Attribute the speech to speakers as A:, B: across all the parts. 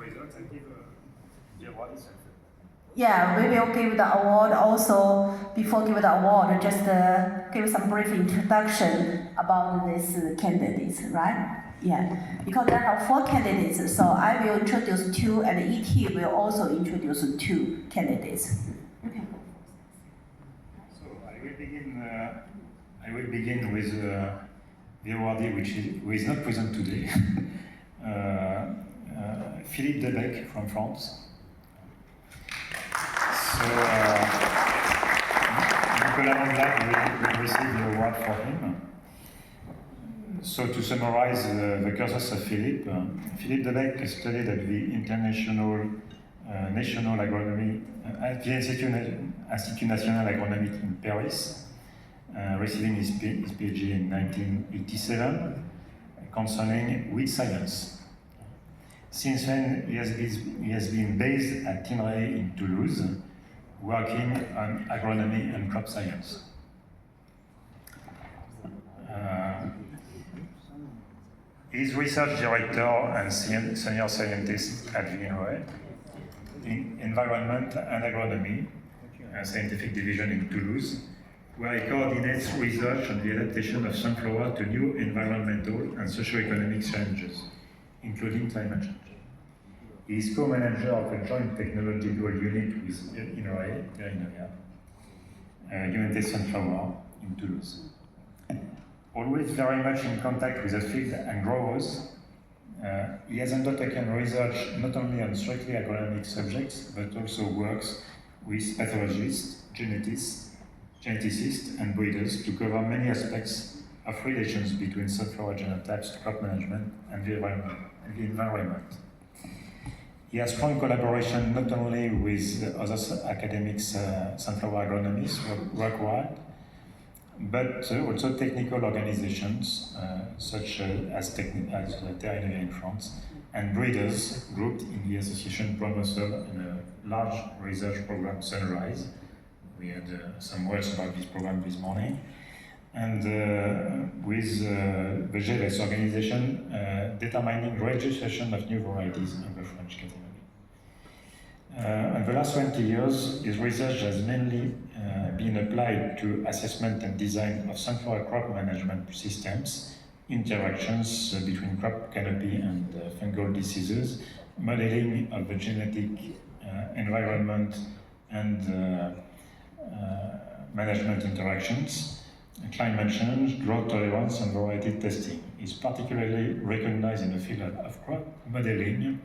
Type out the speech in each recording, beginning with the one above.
A: results, I give the award itself.
B: Yeah, we will give the award also. Before give the award, just give some brief introduction about these candidates, right? Yeah, because there are 4 candidates, so I will introduce 2, and ET will also introduce 2 candidates. Okay.
A: So I will begin with the awardee, who is not present today, Philippe Debec from France. So Nicolas Mondlag will receive the award for him. So to summarize the cursus of Philippe, Philippe Debec studied at the International National Agronomy, at the Institut National Agronomique in Paris, receiving his PhD in 1987 concerning wheat science. Since then, he has been based at INRAE in Toulouse, working on agronomy and crop science. He's research director and senior scientist at the INRAE in Environment and Agronomy, a scientific division in Toulouse, where he coordinates research on the adaptation of sunflower to new environmental and socio-economic challenges, including climate change. He is co-manager of a joint technological unit with INRAE, Unité Sunflower in Toulouse. Always very much in contact with the field and growers, he has undertaken research not only on strictly agronomic subjects, but also works with pathologists, geneticists, and breeders to cover many aspects of relations between sunflower genotypes, crop management, and the environment. He has strong collaboration not only with other academics, sunflower agronomists worldwide, but also technical organizations such as Terre Innové in France, and breeders grouped in the association Promosul in a large research program, Sunrise. We had some words about this program this morning. And with the GEVES organization determining registration of new varieties in the French category. In the last 20 years, his research has mainly been applied to assessment and design of sunflower crop management systems, interactions between crop canopy and fungal diseases, modeling of the genetic environment and management interactions, climate change, drought tolerance, and variety testing. Is particularly recognized in the field of crop modeling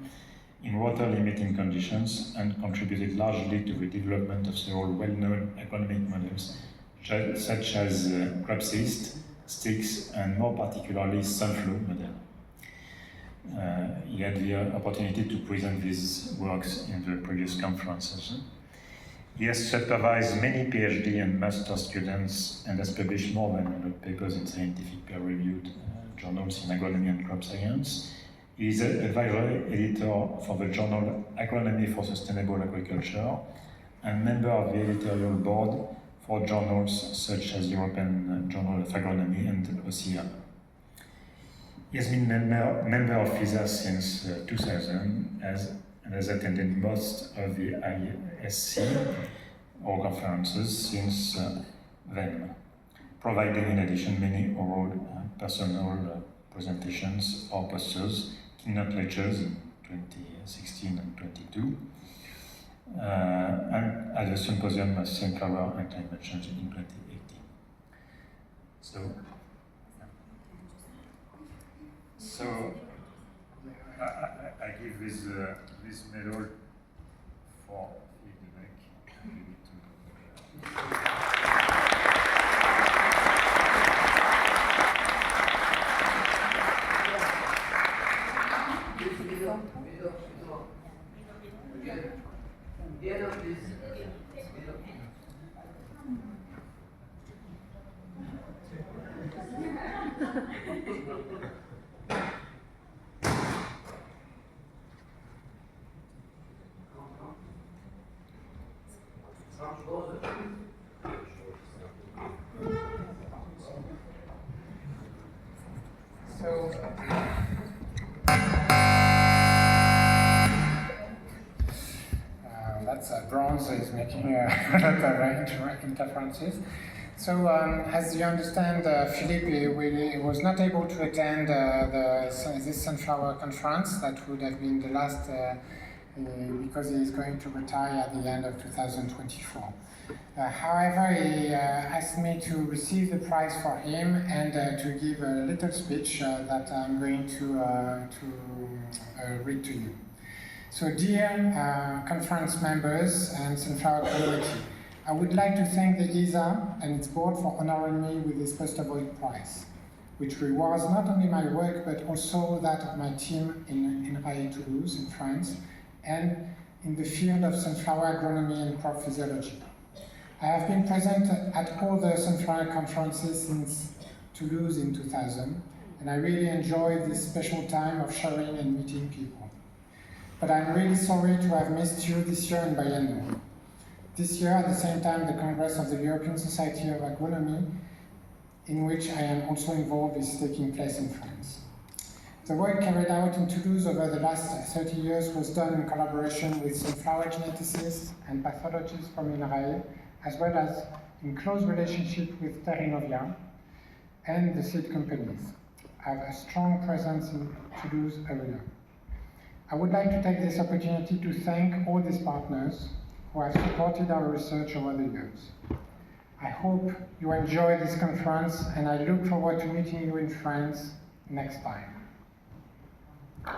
A: in water-limiting conditions and contributed largely to the development of several well-known economic models, such as crop cyst, sticks, and more particularly sunflower model. He had the opportunity to present these works in the previous conferences. He has supervised many PhD and master students and has published more than 100 papers in scientific peer-reviewed journals in agronomy and crop science. He is an advisory editor for the journal Agronomy for Sustainable Agriculture and member of the editorial board for journals such as European Journal of Agronomy and OCR. He has been member of FISA since 2000 and has attended most of the ISC or conferences since then, providing in addition many oral personal presentations or posters, keynote lectures in 2016 and 2022, and at the Symposium of Sunflower and Climate Change in 2018. So I give this medal for Philippe Debec.
C: bronze is making a lot of interferences. So, as you understand, Philippe was not able to attend this sunflower conference. That would have been the last, because he is going to retire at the end of 2024. However, he asked me to receive the prize for him and to give a little speech that I'm going to read to you. So, dear conference members and sunflower community, I would like to thank the ESA and its board for honoring me with this Pustovoit Prize, which rewards not only my work but also that of my team in Toulouse, in France, and in the field of sunflower agronomy and crop physiology. I have been present at all the sunflower conferences since Toulouse in 2000, and I really enjoyed this special time of sharing and meeting people. But I'm really sorry to have missed you this year in Biennial. This year, at the same time, the Congress of the European Society of Agronomy, in which I am also involved, is taking place in France. The work carried out in Toulouse over the last 30 years was done in collaboration with sunflower geneticists and pathologists from INRAE, as well as in close relationship with Terrinovia and the seed companies. I have a strong presence in Toulouse area. I would like to take this opportunity to thank all these partners who have supported our research over the years. I hope you enjoy this conference, and I look forward to meeting you in France next time.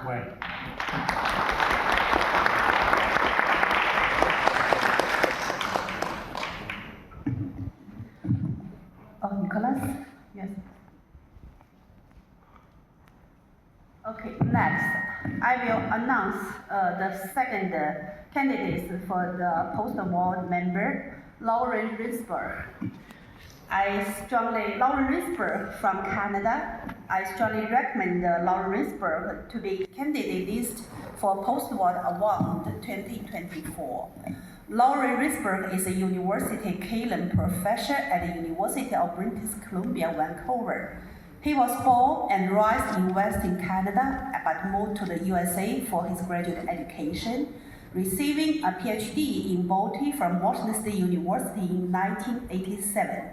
A: Well.
B: Oh, Nicolas? Yes. Okay, next, I will announce the second candidates for the post-award member, Lauren Risberg. Lauren Risberg from Canada. I strongly recommend Lauren Risberg to be candidate list for Pustovoit Award 2024. Lauren Risberg is a University Callan professor at the University of British Columbia, Vancouver. He was born and raised in Western Canada, but moved to the USA for his graduate education, receiving a PhD in botany from Washington State University in 1987.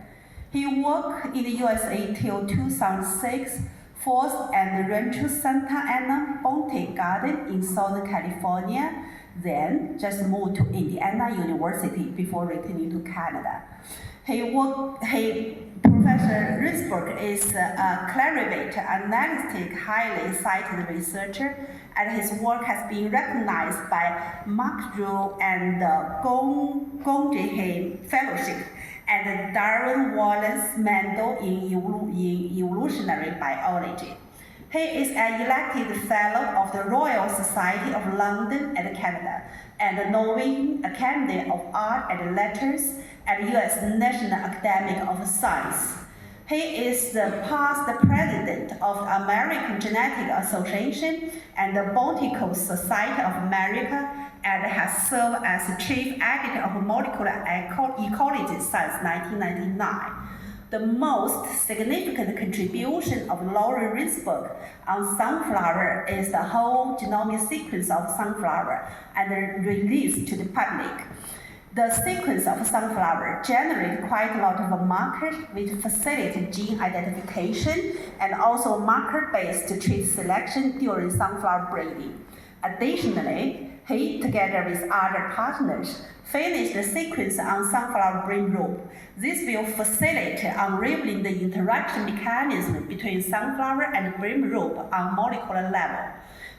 B: He worked in the USA till 2006, first at the Rancho Santa Ana Botanic Garden in Southern California, then just moved to Indiana University before returning to Canada. Professor Risberg is a clever, analytic, highly cited researcher, and his work has been recognized by Mark Rule and the Guggenheim Fellowship and the Darwin Wallace Medal in Evolutionary Biology. He is an elected Fellow of the Royal Society of London and Canada, and the Norwegian Academy of Art and Letters, and U.S. National Academy of Science. He is the past president of the American Genetic Association and the Botanical Society of America, and has served as chief editor of Molecular Ecology since 1999. The most significant contribution of Lauren Risberg on sunflower is the whole genomic sequence of sunflower and released to the public. The sequence of sunflower generates quite a lot of markers which facilitate gene identification and also marker-based trait selection during sunflower breeding. Additionally, he, together with other partners, finished the sequence on sunflower brain rope. This will facilitate unraveling the interaction mechanism between sunflower and brain rope on molecular level.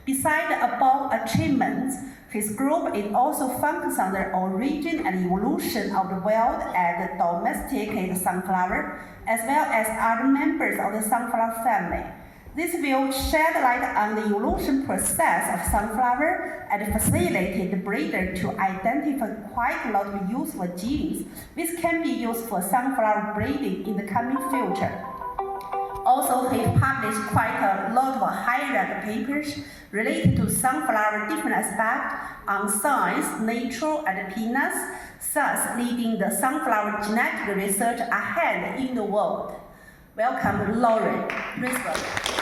B: Besides the above achievements, his group is also focused on the origin and evolution of the wild and domesticated sunflower, as well as other members of the sunflower family. This will shed light on the evolution process of sunflower and facilitate the breeder to identify quite a lot of useful genes, which can be used for sunflower breeding in the coming future. Also, he published quite a lot of high-ranked papers related to sunflower different aspects on science, nature, and peanuts, thus leading the sunflower genetic research ahead in the world. Welcome, Lauren Risberg.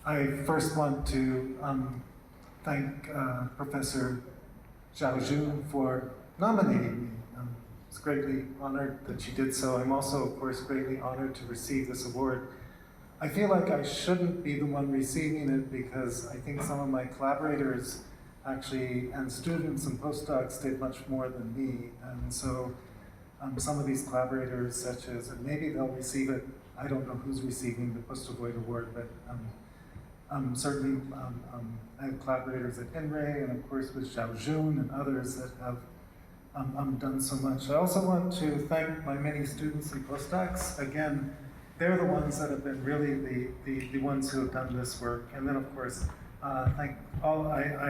D: I first want to thank Professor Zhao Jun for nominating me. I was greatly honored that she did so. I'm also, of course, greatly honored to receive this award. I feel like I shouldn't be the one receiving it because I think some of my collaborators actually, and students and postdocs did much more than me. And so some of these collaborators, such as, and maybe they'll receive it, I don't know who's receiving the Pustovoit Award, but certainly I have collaborators at INRAE and of course with Zhao Jun and others that have done so much. I also want to thank my many students and postdocs. Again, they're the ones that have been really the ones who have done this work. And then of course, I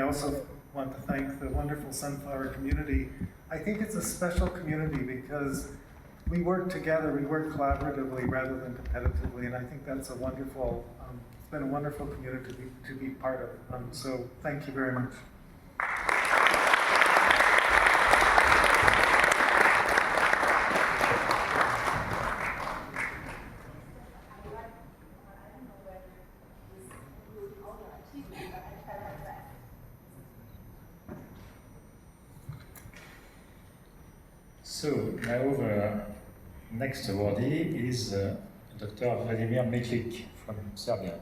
D: also want to thank the wonderful sunflower community. I think it's a special community because we work together, we work collaboratively rather than competitively, and I think that's a wonderful, it's been a wonderful community to be part of. So thank you very much.
A: So now the next awardee is Dr. Vladimir Meklik from Serbia.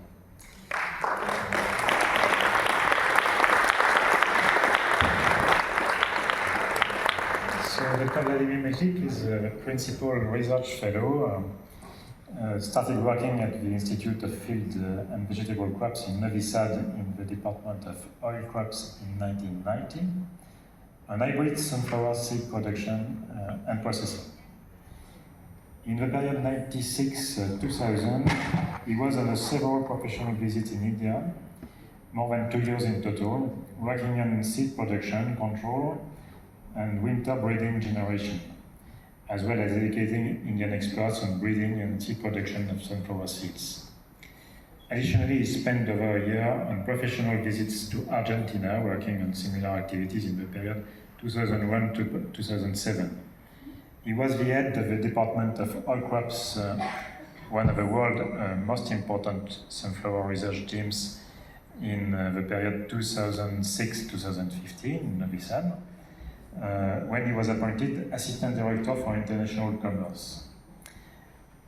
A: So Dr. Vladimir Meklik is a principal research fellow, started working at the Institute of Field and Vegetable Crops in Novi Sad in the Department of Oil Crops in 1990, and hybrid sunflower seed production and processing. In the period 96-2000, he was on several professional visits in India, more than 2 years in total, working on seed production control and winter breeding generation, as well as educating Indian experts on breeding and seed production of sunflower seeds. Additionally, he spent over a year on professional visits to Argentina, working on similar activities in the period 2001 to 2007. He was the head of the Department of Oil Crops, one of the world's most important sunflower research teams in the period 2006-2015 in Novi Sad, when he was appointed Assistant Director for International Commerce.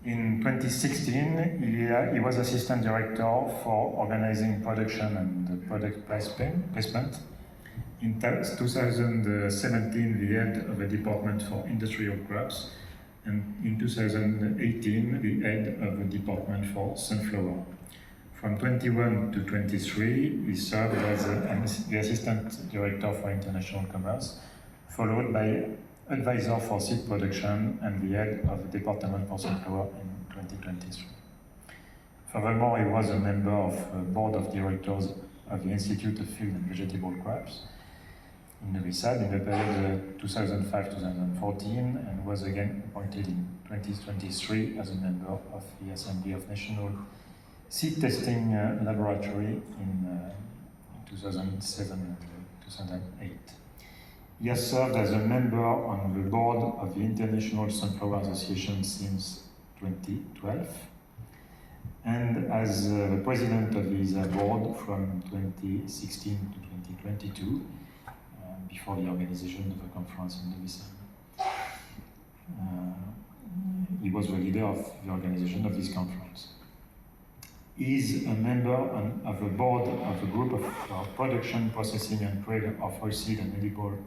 A: In 2016, he was Assistant Director for Organizing Production and Product Placement. In 2017, the head of the Department for Industrial Crops, and in 2018, the head of the Department for Sunflower. From 21 to 23, he served as the Assistant Director for International Commerce, followed by Advisor for Seed Production and the head of the Department for Sunflower in 2023. Furthermore, he was a member of the Board of Directors of the Institute of Field and Vegetable Crops in Novi Sad in the period 2005-2014, and was again appointed in 2023 as a member of the Assembly of National Seed Testing Laboratory in 2007 and 2008. He has served as a member on the board of the International Sunflower Association since 2012, and as the president of his board from 2016 to 2022, before the organization of a conference in Novi Sad. He was the leader of the organization of this conference. He is a member of the board of a group of production, processing and trade of oilseed and edible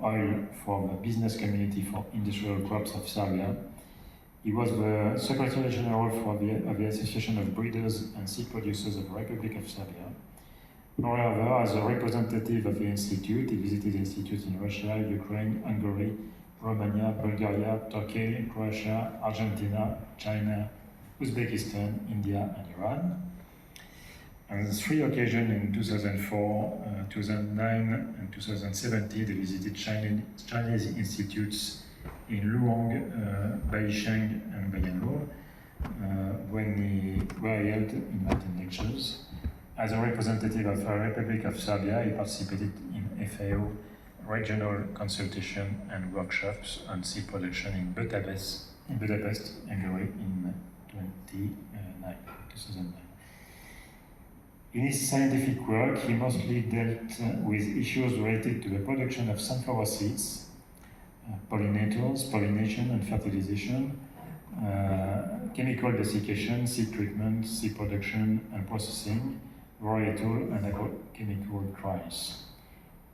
A: oil for the business community for industrial crops of Serbia. He was the Secretary General of the Association of Breeders and Seed Producers of the Republic of Serbia. Moreover, as a representative of the Institute, he visited institutes in Russia, Ukraine, Hungary, Romania, Bulgaria, Turkey, Croatia, Argentina, China, Uzbekistan, India, and Iran. On 3 occasions in 2004, 2009 and 2017, they visited Chinese institutes in Luoyang, Baisheng and Bayanlu, when he were held invited lectures. As a representative of the Republic of Serbia, he participated in FAO regional consultation and workshops on seed production in Budapest, Hungary in 2009. In his scientific work, he mostly dealt with issues related to the production of sunflower seeds, pollinators, pollination and fertilization, chemical desiccation, seed treatment, seed production and processing, varietal and agrochemical trials.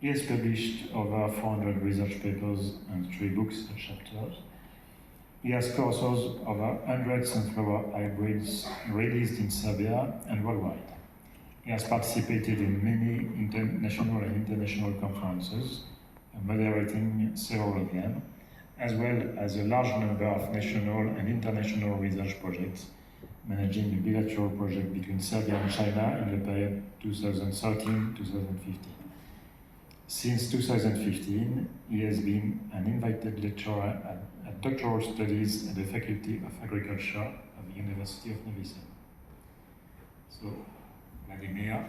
A: He has published over 400 research papers and 3 books and chapters. He has co-authored over 100 sunflower hybrids released in Serbia and worldwide. He has participated in many national and international conferences, moderating several of them, as well as a large number of national and international research projects, managing a bilateral project between Serbia and China in the period 2013-2015. Since 2015, he has been an invited lecturer at doctoral studies at the Faculty of Agriculture of the University of Novi Sad. So, Vladimir.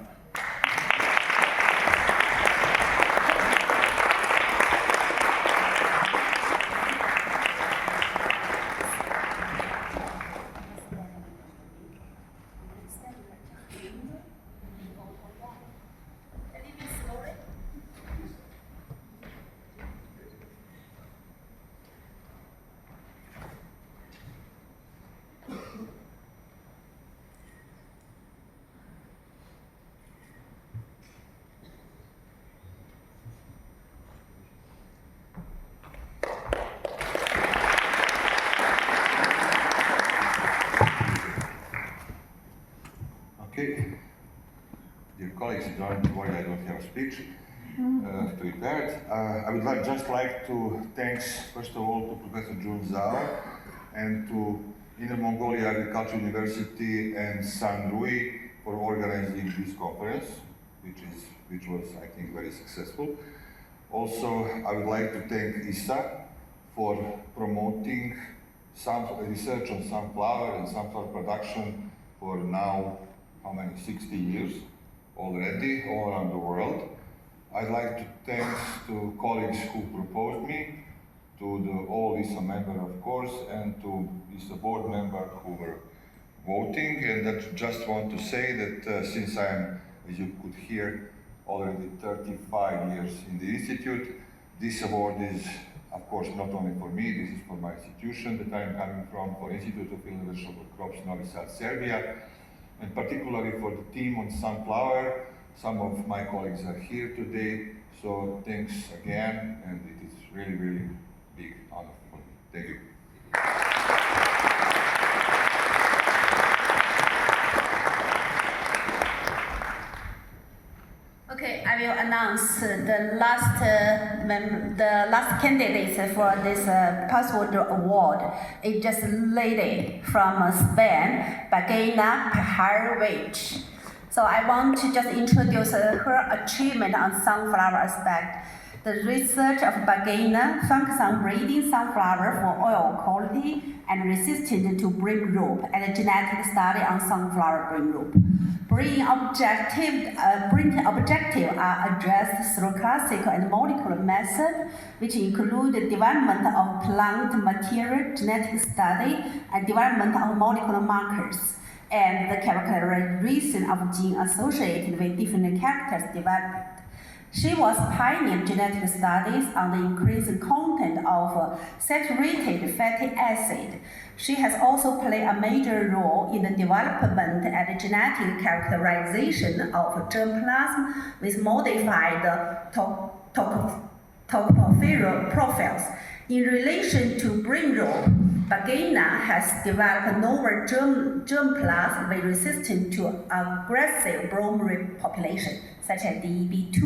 E: Okay, dear colleagues, don't worry, I don't have a speech prepared. I would just like to thank, first of all, to Professor Jun Zhao and to Inner Mongolia Agricultural University and San Rui for organizing this conference, which was, I think, very successful. Also, I would like to thank ISA for promoting research on sunflower and sunflower production for now, 60 years already, all around the world. I'd like to thank to colleagues who proposed me, to the all ISA member, of course, and to ISA board member who were voting. And I just want to say that since I am, as you could hear, already 35 years in the Institute, this award is, of course, not only for me, this is for my institution that I'm coming from, for Institute of Universal Crops Novi Sad, Serbia, and particularly for the team on sunflower. Some of my colleagues are here today, so thanks again, and it is really, really big honor for me. Thank you.
B: Okay, I will announce the last candidate for this Pustovoit Award. It's just a lady from Spain, Bagina Pajarvich. So I want to just introduce her achievement on sunflower aspect. The research of Bagina focused on breeding sunflower for oil quality and resistant to brim root, and a genetic study on sunflower brim root. Breeding objective are addressed through classical and molecular methods, which include the development of plant material, genetic study, and development of molecular markers, and the characterization of genes associated with different characters developed. She was pioneering genetic studies on the increasing content of saturated fatty acid. She has also played a major role in the development and genetic characterization of germplasm with modified topophyral profiles. In relation to brim root, Bagina has developed novel germplasm with resistance to aggressive brome population, such as DEB2,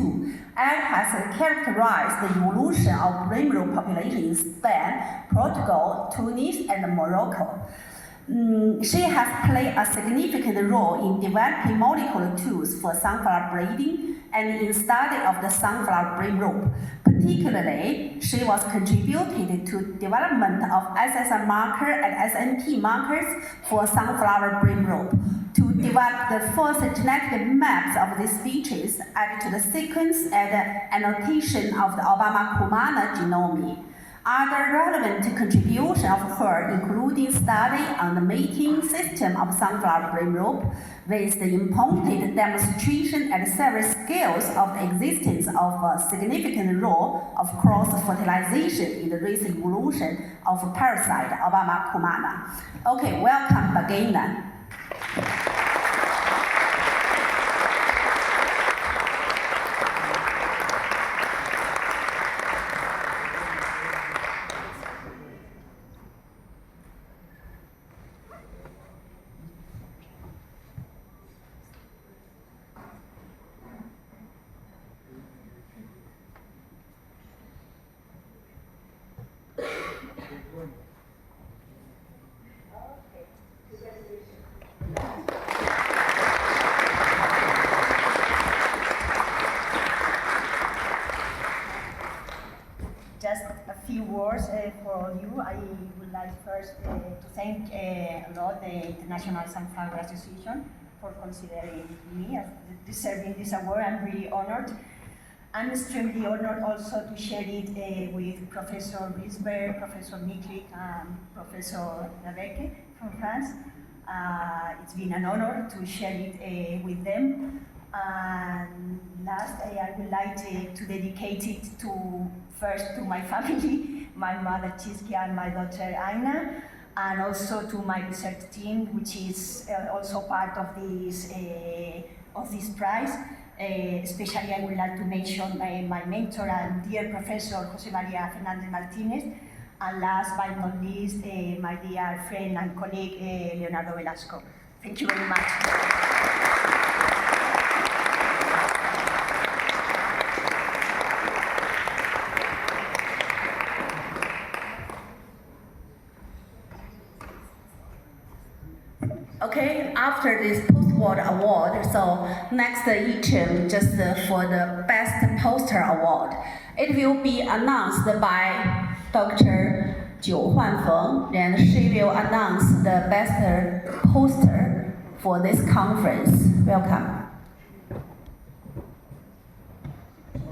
B: and has characterized the evolution of brim root population in Spain, Portugal, Tunis, and Morocco. She has played a significant role in developing molecular tools for sunflower breeding and in study of the sunflower brim rope. Particularly, she was contributed to development of SSM marker and SNP markers for sunflower brim rope to develop the first genetic maps of these species, added to the sequence and annotation of the Obama Kumana genome. Other relevant contributions of her including study on the mating system of sunflower brim rope, with the important demonstration at several scales of the existence of a significant role of cross-fertilization in the recent evolution of parasite Obama Kumana. Okay, welcome, Bagina.
F: Just a few words for you. I would like first to thank a lot the International Sunflower Association for considering me as deserving this award. I'm really honored. I'm extremely honored also to share it with Professor Risberg, Professor Miklik, and Professor Lavecque from France. It's been an honor to share it with them. And last, I would like to dedicate it first to my family, my mother Chiskia and my daughter Aina, and also to my research team, which is also part of this prize. Especially, I would like to mention my mentor and dear professor, Jose Maria Fernandez Martinez, and last but not least, my dear friend and colleague, Leonardo Velasco. Thank you very much.
B: Okay, after this Pustovoit Award, so next item just for the Best Poster Award. It will be announced by Dr. Jiuhuan Feng, and she will announce the best poster for this conference. Welcome.